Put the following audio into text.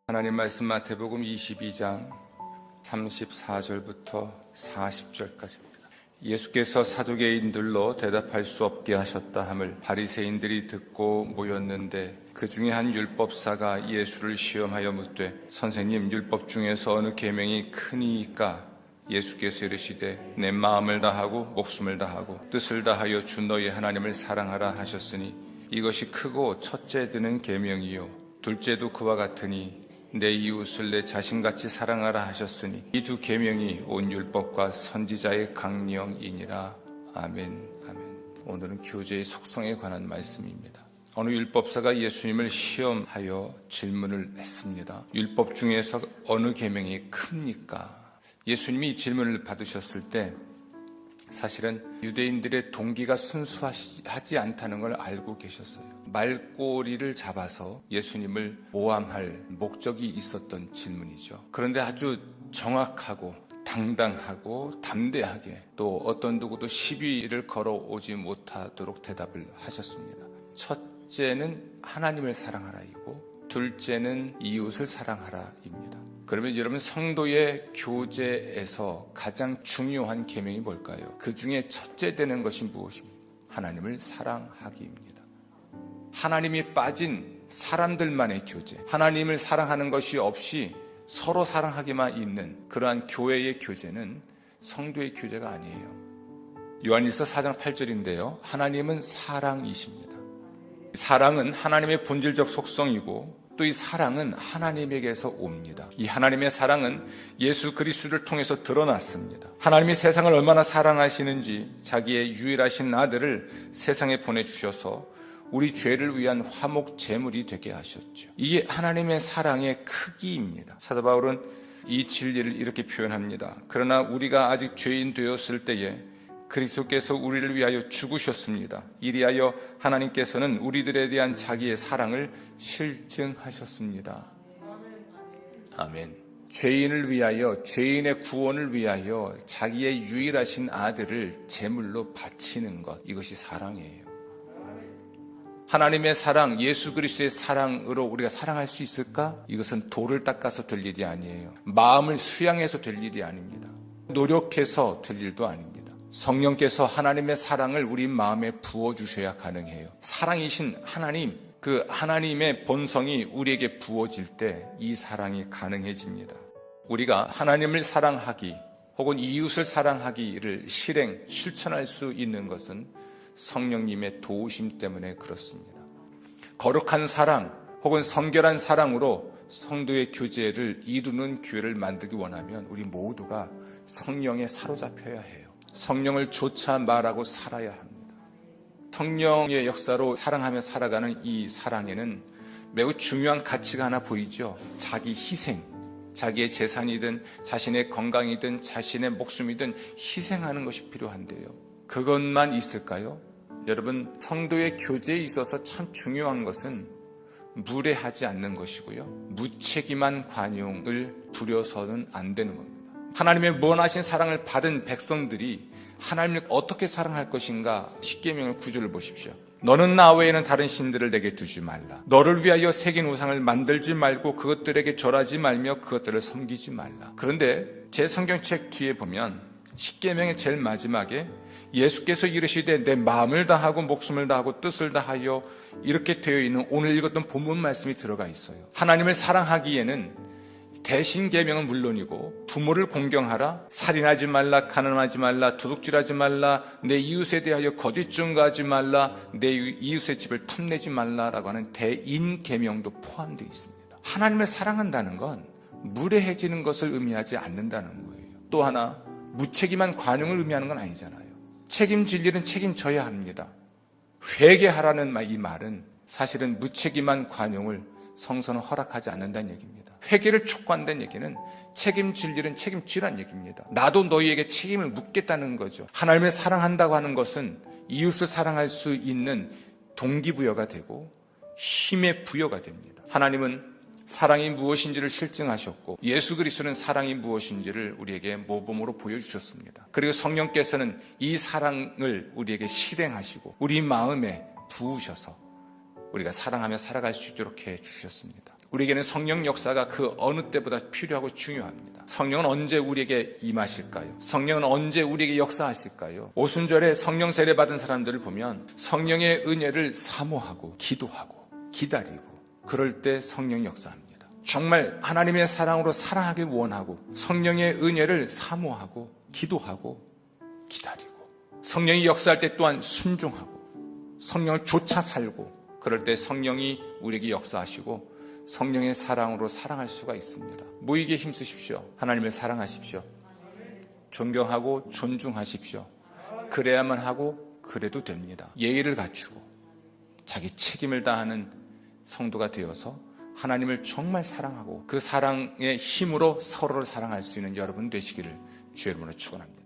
하나님 말씀 마태복음 22장 34절부터 40절까지입니다. 예수께서 사두개인들로 대답할 수 없게 하셨다 함을 바리새인들이 듣고 모였는데 그 중에 한 율법사가 예수를 시험하여 묻되 선생님, 율법 중에서 어느 계명이 크니이까? 예수께서 이르시되 내 마음을 다하고 목숨을 다하고 뜻을 다하여 주 너희 하나님을 사랑하라 하셨으니 이것이 크고 첫째 드는 계명이요 둘째도 그와 같으니 내 이웃을 내 자신같이 사랑하라 하셨으니 이 두 계명이 온 율법과 선지자의 강령이니라. 아멘. 아멘. 오늘은 교제의 속성에 관한 말씀입니다. 어느 율법사가 예수님을 시험하여 질문을 했습니다. 율법 중에서 어느 계명이 큽니까? 예수님이 이 질문을 받으셨을 때 사실은 유대인들의 동기가 순수하지 않다는 걸 알고 계셨어요. 말꼬리를 잡아서 예수님을 모함할 목적이 있었던 질문이죠. 그런데 아주 정확하고 당당하고 담대하게 또 어떤 누구도 시비를 걸어오지 못하도록 대답을 하셨습니다. 첫째는 하나님을 사랑하라이고 둘째는 이웃을 사랑하라입니다. 그러면 여러분, 성도의 교제에서 가장 중요한 계명이 뭘까요? 그 중에 첫째 되는 것이 무엇입니까? 하나님을 사랑하기입니다. 하나님이 빠진 사람들만의 교제, 하나님을 사랑하는 것이 없이 서로 사랑하기만 있는 그러한 교회의 교제는 성도의 교제가 아니에요. 요한일서 4장 8절인데요. 하나님은 사랑이십니다. 사랑은 하나님의 본질적 속성이고 또 이 사랑은 하나님에게서 옵니다. 이 하나님의 사랑은 예수 그리스도를 통해서 드러났습니다. 하나님이 세상을 얼마나 사랑하시는지 자기의 유일하신 아들을 세상에 보내주셔서 우리 죄를 위한 화목 제물이 되게 하셨죠. 이게 하나님의 사랑의 크기입니다. 사도 바울은 이 진리를 이렇게 표현합니다. 그러나 우리가 아직 죄인 되었을 때에 그리스도께서 우리를 위하여 죽으셨습니다. 이리하여 하나님께서는 우리들에 대한 자기의 사랑을 실증하셨습니다. 아멘. 죄인을 위하여, 죄인의 구원을 위하여 자기의 유일하신 아들을 제물로 바치는 것, 이것이 사랑이에요. 하나님의 사랑, 예수 그리스도의 사랑으로 우리가 사랑할 수 있을까? 이것은 돌을 닦아서 될 일이 아니에요. 마음을 수양해서 될 일이 아닙니다. 노력해서 될 일도 아닙니다. 성령께서 하나님의 사랑을 우리 마음에 부어주셔야 가능해요. 사랑이신 하나님, 그 하나님의 본성이 우리에게 부어질 때 이 사랑이 가능해집니다. 우리가 하나님을 사랑하기 혹은 이웃을 사랑하기를 실천할 수 있는 것은 성령님의 도우심 때문에 그렇습니다. 거룩한 사랑 혹은 성결한 사랑으로 성도의 교제를 이루는 교회를 만들기 원하면 우리 모두가 성령에 사로잡혀야 해요. 성령을 좇아 말하고 살아야 합니다. 성령의 역사로 사랑하며 살아가는 이 사랑에는 매우 중요한 가치가 하나 보이죠. 자기 희생, 자기의 재산이든 자신의 건강이든 자신의 목숨이든 희생하는 것이 필요한데요. 그것만 있을까요? 여러분, 성도의 교제에 있어서 참 중요한 것은 무례하지 않는 것이고요. 무책임한 관용을 부려서는 안 되는 겁니다. 하나님의 무한하신 사랑을 받은 백성들이 하나님을 어떻게 사랑할 것인가? 십계명의 구절을 보십시오. 너는 나 외에는 다른 신들을 내게 두지 말라. 너를 위하여 새긴 우상을 만들지 말고 그것들에게 절하지 말며 그것들을 섬기지 말라. 그런데 제 성경책 뒤에 보면 십계명의 제일 마지막에 예수께서 이르시되 내 마음을 다하고 목숨을 다하고 뜻을 다하여 이렇게 되어 있는 오늘 읽었던 본문 말씀이 들어가 있어요. 하나님을 사랑하기에는 대신 계명은 물론이고 부모를 공경하라, 살인하지 말라, 가늠하지 말라, 도둑질하지 말라, 내 이웃에 대하여 거짓 증거하지 말라, 내 이웃의 집을 탐내지 말라라고 하는 대인 계명도 포함되어 있습니다. 하나님을 사랑한다는 건 무례해지는 것을 의미하지 않는다는 거예요. 또 하나, 무책임한 관용을 의미하는 건 아니잖아요. 책임질 일은 책임져야 합니다. 회개하라는 이 말은 사실은 무책임한 관용을 성서는 허락하지 않는다는 얘기입니다. 회개를 촉구한다는 얘기는 책임질 일은 책임지라는 얘기입니다. 나도 너희에게 책임을 묻겠다는 거죠. 하나님을 사랑한다고 하는 것은 이웃을 사랑할 수 있는 동기부여가 되고 힘의 부여가 됩니다. 하나님은 사랑이 무엇인지를 실증하셨고 예수 그리스도는 사랑이 무엇인지를 우리에게 모범으로 보여주셨습니다. 그리고 성령께서는 이 사랑을 우리에게 실행하시고 우리 마음에 부으셔서 우리가 사랑하며 살아갈 수 있도록 해주셨습니다. 우리에게는 성령 역사가 그 어느 때보다 필요하고 중요합니다. 성령은 언제 우리에게 임하실까요? 성령은 언제 우리에게 역사하실까요? 오순절에 성령 세례 받은 사람들을 보면 성령의 은혜를 사모하고 기도하고 기다리고 그럴 때 성령 역사합니다. 정말 하나님의 사랑으로 사랑하기 원하고 성령의 은혜를 사모하고 기도하고 기다리고 성령이 역사할 때 또한 순종하고 성령을 쫓아 살고 그럴 때 성령이 우리에게 역사하시고 성령의 사랑으로 사랑할 수가 있습니다. 무익에 힘쓰십시오. 하나님을 사랑하십시오. 존경하고 존중하십시오. 그래야만 하고 그래도 됩니다. 예의를 갖추고 자기 책임을 다하는 성도가 되어서 하나님을 정말 사랑하고 그 사랑의 힘으로 서로를 사랑할 수 있는 여러분 되시기를 주의 이름으로 축원합니다.